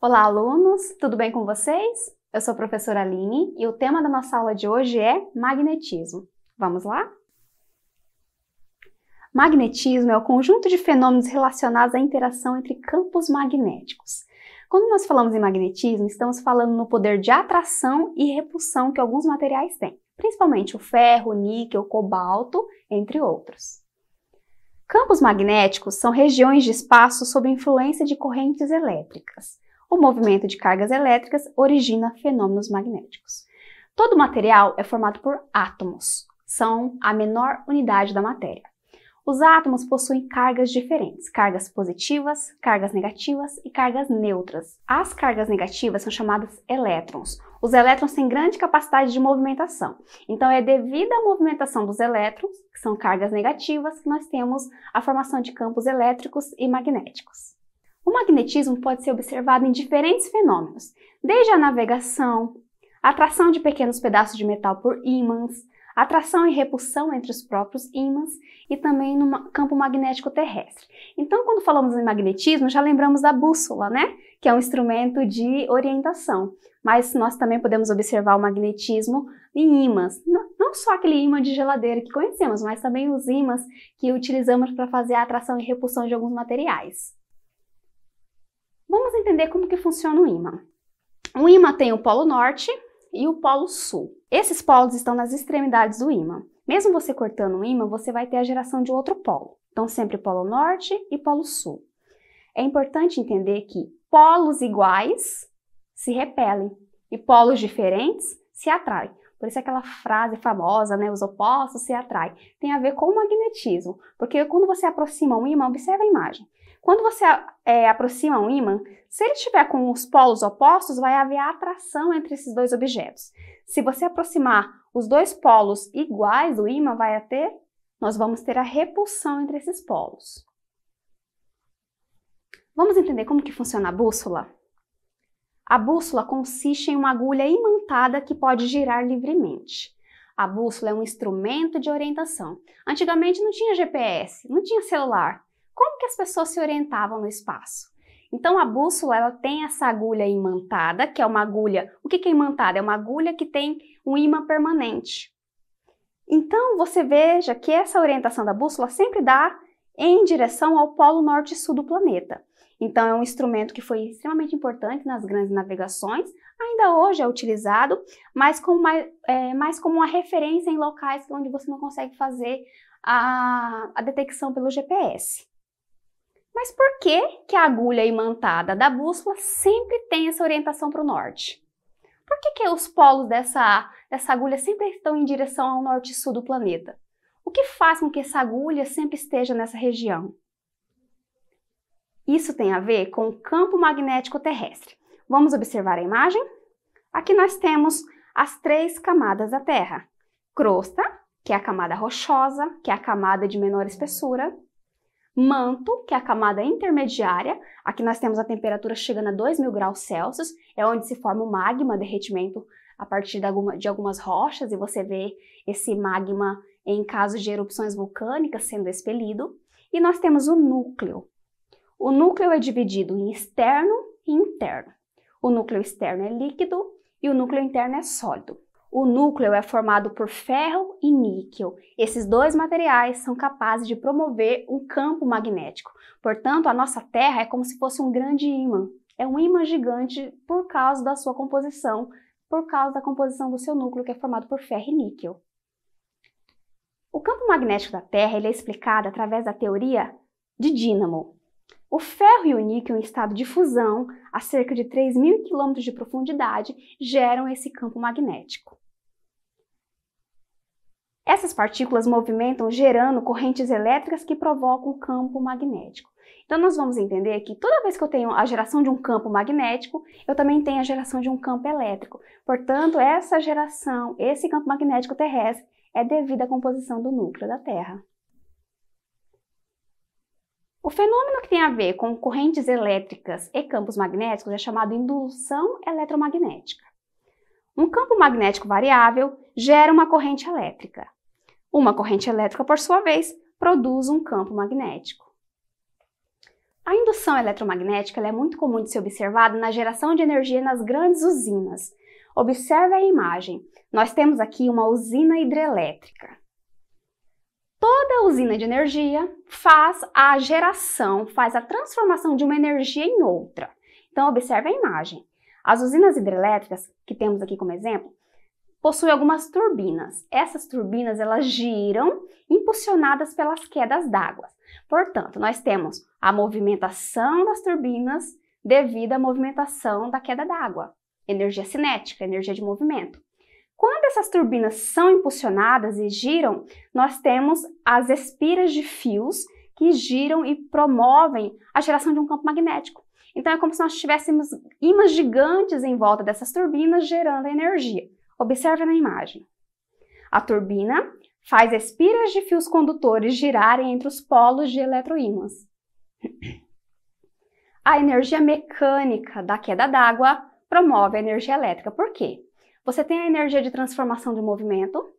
Olá, alunos! Tudo bem com vocês? Eu sou a professora Aline e o tema da nossa aula de hoje é magnetismo. Vamos lá? Magnetismo é o conjunto de fenômenos relacionados à interação entre campos magnéticos. Quando nós falamos em magnetismo, estamos falando no poder de atração e repulsão que alguns materiais têm, principalmente o ferro, o níquel, o cobalto, entre outros. Campos magnéticos são regiões de espaço sob influência de correntes elétricas. O movimento de cargas elétricas origina fenômenos magnéticos. Todo material é formado por átomos, são a menor unidade da matéria. Os átomos possuem cargas diferentes, cargas positivas, cargas negativas e cargas neutras. As cargas negativas são chamadas elétrons. Os elétrons têm grande capacidade de movimentação, então é devido à movimentação dos elétrons, que são cargas negativas, que nós temos a formação de campos elétricos e magnéticos. O magnetismo pode ser observado em diferentes fenômenos, desde a navegação, a atração de pequenos pedaços de metal por ímãs, atração e repulsão entre os próprios ímãs e também no campo magnético terrestre. Então, quando falamos em magnetismo, já lembramos da bússola, né? Que é um instrumento de orientação. Mas nós também podemos observar o magnetismo em ímãs. Não só aquele ímã de geladeira que conhecemos, mas também os ímãs que utilizamos para fazer a atração e repulsão de alguns materiais. Vamos entender como que funciona o ímã. O ímã tem o polo norte e o polo sul. Esses polos estão nas extremidades do ímã. Mesmo você cortando um ímã, você vai ter a geração de outro polo. Então, sempre polo norte e polo sul. É importante entender que polos iguais se repelem e polos diferentes se atraem. Por isso aquela frase famosa, né? Os opostos se atraem. Tem a ver com o magnetismo. Porque quando você aproxima um ímã, observa a imagem. Quando você aproxima um ímã, se ele estiver com os polos opostos, vai haver atração entre esses dois objetos. Se você aproximar os dois polos iguais do ímã, nós vamos ter a repulsão entre esses polos. Vamos entender como que funciona a bússola? A bússola consiste em uma agulha imantada que pode girar livremente. A bússola é um instrumento de orientação. Antigamente não tinha GPS, não tinha celular. Como que as pessoas se orientavam no espaço? Então a bússola ela tem essa agulha imantada, que é uma agulha... O que é imantada? É uma agulha que tem um ímã permanente. Então você veja que essa orientação da bússola sempre dá em direção ao polo norte e sul do planeta. Então é um instrumento que foi extremamente importante nas grandes navegações, ainda hoje é utilizado, mas mais como uma referência em locais onde você não consegue fazer a detecção pelo GPS. Mas por que a agulha imantada da bússola sempre tem essa orientação para o norte? Por que os polos dessa agulha sempre estão em direção ao norte e sul do planeta? O que faz com que essa agulha sempre esteja nessa região? Isso tem a ver com o campo magnético terrestre. Vamos observar a imagem? Aqui nós temos as três camadas da Terra. Crosta, que é a camada rochosa, que é a camada de menor espessura. Manto, que é a camada intermediária. Aqui nós temos a temperatura chegando a 2.000 graus Celsius, é onde se forma o magma, derretimento a partir de algumas rochas, e você vê esse magma em casos de erupções vulcânicas sendo expelido. E nós temos o núcleo. O núcleo é dividido em externo e interno. O núcleo externo é líquido e o núcleo interno é sólido. O núcleo é formado por ferro e níquel. Esses dois materiais são capazes de promover um campo magnético. Portanto, a nossa Terra é como se fosse um grande ímã. É um ímã gigante por causa da sua composição, por causa da composição do seu núcleo, que é formado por ferro e níquel. O campo magnético da Terra ele é explicado através da teoria de dínamo. O ferro e o níquel em estado de fusão, a cerca de 3.000 km de profundidade, geram esse campo magnético. Essas partículas movimentam gerando correntes elétricas que provocam um campo magnético. Então nós vamos entender que toda vez que eu tenho a geração de um campo magnético, eu também tenho a geração de um campo elétrico. Portanto, essa geração, esse campo magnético terrestre, é devido à composição do núcleo da Terra. O fenômeno que tem a ver com correntes elétricas e campos magnéticos é chamado indução eletromagnética. Um campo magnético variável gera uma corrente elétrica. Uma corrente elétrica, por sua vez, produz um campo magnético. A indução eletromagnética é muito comum de ser observada na geração de energia nas grandes usinas. Observe a imagem. Nós temos aqui uma usina hidrelétrica. Toda usina de energia faz a geração, faz a transformação de uma energia em outra. Então, observe a imagem. As usinas hidrelétricas, que temos aqui como exemplo, possuem algumas turbinas. Essas turbinas, elas giram impulsionadas pelas quedas d'água. Portanto, nós temos a movimentação das turbinas devido à movimentação da queda d'água. Energia cinética, energia de movimento. Quando essas turbinas são impulsionadas e giram, nós temos as espiras de fios que giram e promovem a geração de um campo magnético. Então, é como se nós tivéssemos ímãs gigantes em volta dessas turbinas gerando energia. Observe na imagem. A turbina faz espiras de fios condutores girarem entre os polos de eletroímãs. A energia mecânica da queda d'água promove a energia elétrica. Por quê? Você tem a energia de transformação de movimento,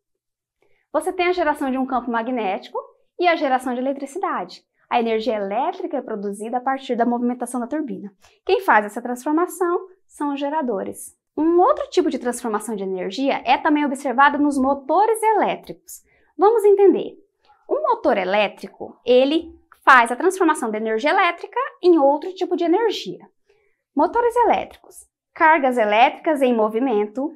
você tem a geração de um campo magnético e a geração de eletricidade. A energia elétrica é produzida a partir da movimentação da turbina. Quem faz essa transformação são os geradores. Um outro tipo de transformação de energia é também observado nos motores elétricos. Vamos entender. Um motor elétrico, ele faz a transformação da energia elétrica em outro tipo de energia. Motores elétricos, cargas elétricas em movimento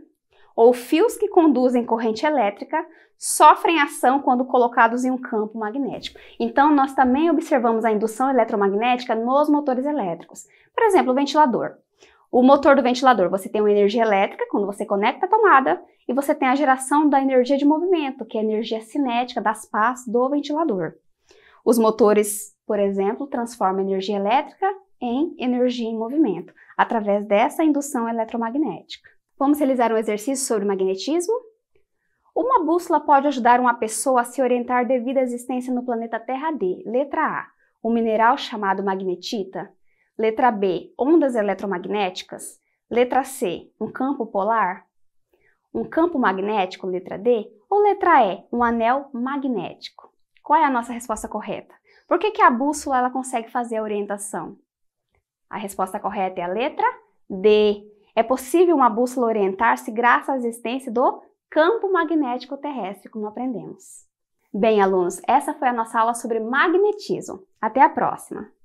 ou fios que conduzem corrente elétrica sofrem ação quando colocados em um campo magnético. Então, nós também observamos a indução eletromagnética nos motores elétricos. Por exemplo, o ventilador. O motor do ventilador, você tem uma energia elétrica quando você conecta a tomada e você tem a geração da energia de movimento, que é a energia cinética das pás do ventilador. Os motores, por exemplo, transformam energia elétrica em energia em movimento, através dessa indução eletromagnética. Vamos realizar um exercício sobre magnetismo? Uma bússola pode ajudar uma pessoa a se orientar devido à existência no planeta Terra de: letra A, um mineral chamado magnetita. Letra B, ondas eletromagnéticas. Letra C, um campo polar. Um campo magnético, letra D. Ou letra E, um anel magnético. Qual é a nossa resposta correta? Por que a bússola ela consegue fazer a orientação? A resposta correta é a letra D. É possível uma bússola orientar-se graças à existência do campo magnético terrestre, como aprendemos. Bem, alunos, essa foi a nossa aula sobre magnetismo. Até a próxima!